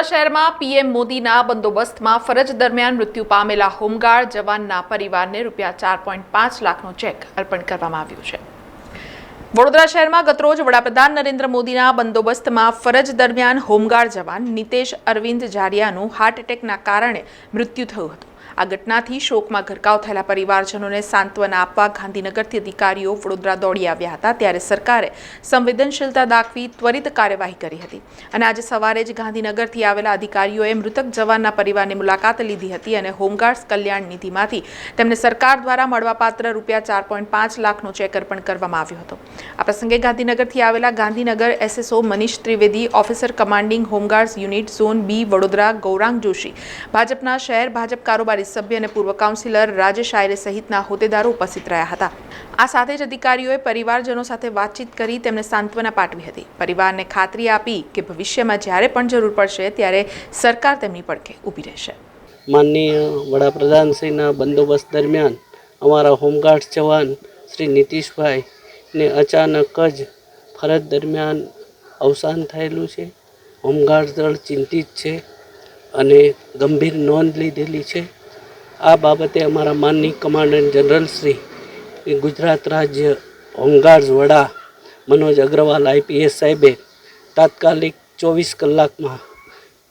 વડોદરા શહેરમાં પીએમ મોદીના બંદોબસ્તમાં ફરજ દરમિયાન મૃત્યુ પામેલા હોમગાર્ડ જવાનના પરિવારને રૂપિયા 4.5 લાખનો ચેક અર્પણ કરવામાં આવ્યો છે। વડોદરા શહેરમાં ગતરોજ વડાપ્રધાન નરેન્દ્ર મોદીના બંદોબસ્તમાં ફરજ દરમિયાન હોમગાર્ડ જવાન નિતેશ અરવિંદ જાડિયાનું હાર્ટ એટેકના કારણે મૃત્યુ થયું હતું। આ ઘટનાથી શોકમાં ગરકાવ થયેલા પરિવારજનોને સાંત્વના આપવા ગાંધીનગરથી અધિકારીઓ વડોદરા દોડી આવ્યા હતા, ત્યારે સરકારે સંવેદનશીલતા દાખવી ત્વરિત કાર્યવાહી કરી હતી અને આજે સવારે જ ગાંધીનગરથી આવેલા અધિકારીઓએ મૃતક જવાનના પરિવારની મુલાકાત લીધી હતી અને હોમગાર્ડ્સ કલ્યાણ નિધિમાંથી તેમને સરકાર દ્વારા મળવાપાત્ર રૂપિયા 4.5 લાખનો ચેક અર્પણ કરવામાં આવ્યો હતો। આ પ્રસંગે ગાંધીનગરથી આવેલા Gandhinagar SSO Manish Trivedi, officer commanding home guards unit zone B Vadodara Gaurang Joshi, ભાજપના શહેર ભાજપ કારોબારી સભ્ય અને પૂર્વ કાઉન્સિલર રાજેશ આયરે સહિતના હોદ્દેદારો ઉપસ્થિત રહ્યા હતા। આ સાથે જ અધિકારીઓએ પરિવારજનો સાથે વાતચીત કરી તેમને સાંત્વના પાઠવી હતી। પરિવારને ખાતરી આપી કે ભવિષ્યમાં જ્યારે પણ જરૂર પડશે ત્યારે સરકાર તેમની પડખે ઊભી રહેશે। માનનીય વડાપ્રધાન શ્રીના બંદોબસ્ત દરમિયાન અમારા હોમગાર્ડ જવાન શ્રી નીતિશભાઈને અચાનક જ ફરજ દરમિયાન અવસાન થયેલું છે। હોમગાર્ડ દળ ચિંતિત છે અને ગંભીર નોંધ લીધેલી છે। આ બાબતે અમારા માનનીય કમાન્ડન્ટ જનરલ શ્રી ગુજરાત રાજ્ય હોમગાર્ડ્સ વડા મનોજ અગ્રવાલ આઈપીએસ સાહેબે તાત્કાલિક 24 કલાકમાં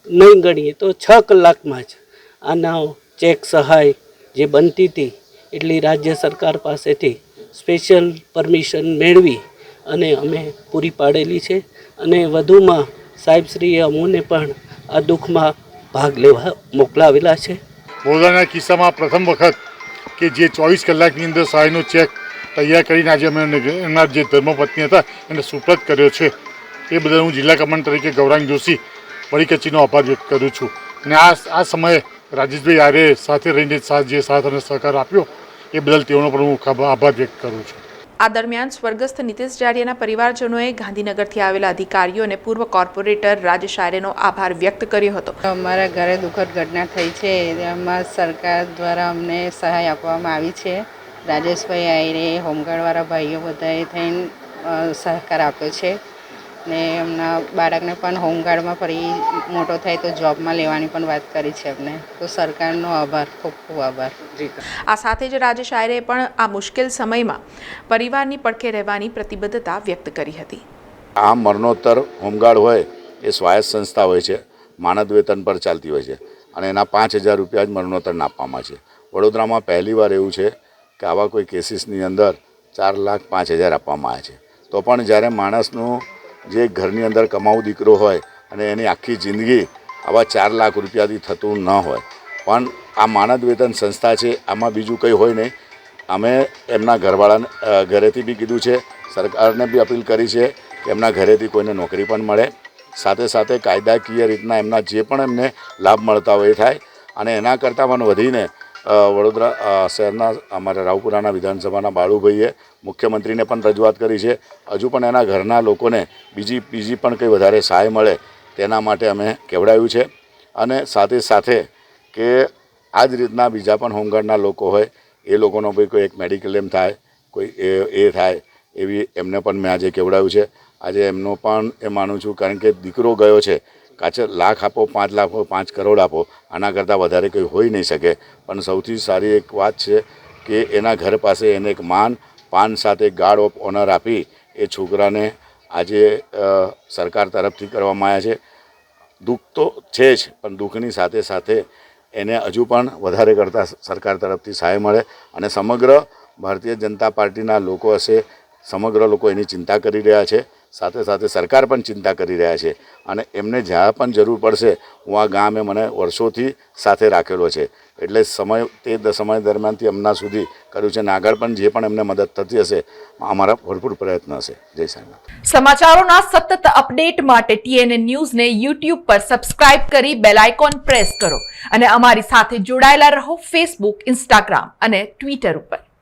નહીં ગણીએ તો 6 કલાકમાં જ આના ચેક સહાય જે બનતી હતી એટલી રાજ્ય સરકાર પાસેથી સ્પેશિયલ પરમિશન મેળવી અને અમે પૂરી પાડેલી છે અને વધુમાં સાહેબશ્રીએ અમોને પણ આ દુઃખમાં ભાગ લેવા મોકલાવેલા છે। વડોદરાના કિસ્સામાં પ્રથમ વખત કે જે 24 કલાકની અંદર સહાયનો ચેક તૈયાર કરીને આજે અમે એમના જે ધર્મપત્ની હતા એને સુપ્રત કર્યો છે, એ બદલ હું જિલ્લા કમાન્ડર તરીકે ગૌરાંગ જોશી વડી કચેરીનો આભાર વ્યક્ત કરું છું અને આ સમયે રાજેશભાઈ આરે સાથે રહીને જે સાથ અને સહકાર આપ્યો એ બદલ તેઓનો પણ હું આભાર વ્યક્ત કરું છું। આ દરમિયાન સ્વર્ગસ્થ નિતેશ જાડિયાના પરિવારજનોએ ગાંધીનગરથી આવેલા અધિકારીઓ અને પૂર્વ કોર્પોરેટર રાજેશ આયરેનો આભાર વ્યક્ત કર્યો હતો। અમારા ઘરે દુઃખદ ઘટના થઈ છે, એમાં સરકાર દ્વારા અમને સહાય આપવામાં આવી છે। રાજેશભાઈ આયરે, હોમગાર્ડવાળા ભાઈઓ બધાએ થઈને સહકાર આપ્યો છે ને એમના બાળકને પણ હોમગાર્ડમાં ફરી મોટો થાય તો જોબમાં લેવાની પણ વાત કરી છે અમને, તો સરકારનો આભાર, ખૂબ ખૂબ આભાર। આ સાથે જ રાજેશ આયરે પણ આ મુશ્કેલ સમયમાં પરિવારની પડખે રહેવાની પ્રતિબદ્ધતા વ્યક્ત કરી હતી। આ મરણોત્તર હોમગાર્ડ હોય એ સ્વાયત્ત સંસ્થા હોય છે, માનદ વેતન પર ચાલતી હોય છે અને એના 5,000 રૂપિયા જ મરણોત્તરને આપવામાં છે। વડોદરામાં પહેલીવાર એવું છે કે આવા કોઈ કેસીસની અંદર 4,05,000 આપવામાં આવે છે, તો પણ જ્યારે માણસનું જે ઘરની અંદર કમાવું દીકરો હોય અને એની આખી જિંદગી આવા 4 લાખ રૂપિયાથી થતું ન હોય, પણ આ માનદ વેતન સંસ્થા છે, આમાં બીજું કંઈ હોય નહીં। અમે એમના ઘરવાળાને ઘરેથી બી કીધું છે, સરકારને બી અપીલ કરી છે કે એમના ઘરેથી કોઈને નોકરી પણ મળે, સાથે સાથે કાયદાકીય રીતના એમના જે પણ એમને લાભ મળતા હોય એ થાય અને એના કરતાં પણ વધીને વડોદરા શહેરના અમારા રાવપુરાના વિધાનસભાના બાળુભાઈએ મુખ્યમંત્રીને પણ રજૂઆત કરી છે, હજુ પણ એના ઘરના લોકોને બીજી પણ કંઈ વધારે સહાય મળે તેના માટે અમે કહેવડાવ્યું છે અને સાથે સાથે કે આ જ રીતના બીજા પણ હોમગાર્ડના લોકો હોય એ લોકોનો ભાઈ કોઈ એક મેડિકલ એમ થાય, કોઈ એ થાય એવી એમને પણ મેં આજે કહેવડાવ્યું છે। આજે એમનો પણ એ માનું છું, કારણ કે દીકરો ગયો છે, કાચે લાખ આપો, 5 લાખ આપો, 5 કરોડ આપો, આના કરતાં વધારે કંઈ હોઈ નહીં શકે, પણ સૌથી સારી એક વાત છે કે એના ઘર પાસે એને એક પાન સાથે ગાર્ડ ઓફ ઓનર આપી એ છોકરાને આજે સરકાર તરફથી કરવામાં આવ્યા છે। દુઃખ તો છે જ, પણ દુઃખની સાથે સાથે એને હજુ પણ વધારે કરતાં સરકાર તરફથી સહાય મળે અને સમગ્ર ભારતીય જનતા પાર્ટીના લોકો હશે, સમગ્ર લોકો એની ચિંતા કરી રહ્યા છે, સાથે સાથે સરકાર પણ ચિંતા કરી રહ્યા છે અને એમને જ્યાં પણ જરૂર પડશે, હું આ ગામે મને વર્ષોથી સાથે રાખેલો છે, એટલે સમય દરમિયાનથી હમણાં સુધી કર્યું છે અને આગળ પણ જે પણ એમને મદદ થતી હશે અમારા ભરપૂર પ્રયત્ન હશે। જય સાંઈ। સમાચારોના સતત અપડેટ માટે TNN ન્યૂઝને YouTube પર સબસ્ક્રાઇબ કરી બેલ આઇકોન પ્રેસ કરો અને અમારી સાથે જોડાયેલા રહો ફેસબુક, ઇન્સ્ટાગ્રામ અને ટ્વિટર ઉપર।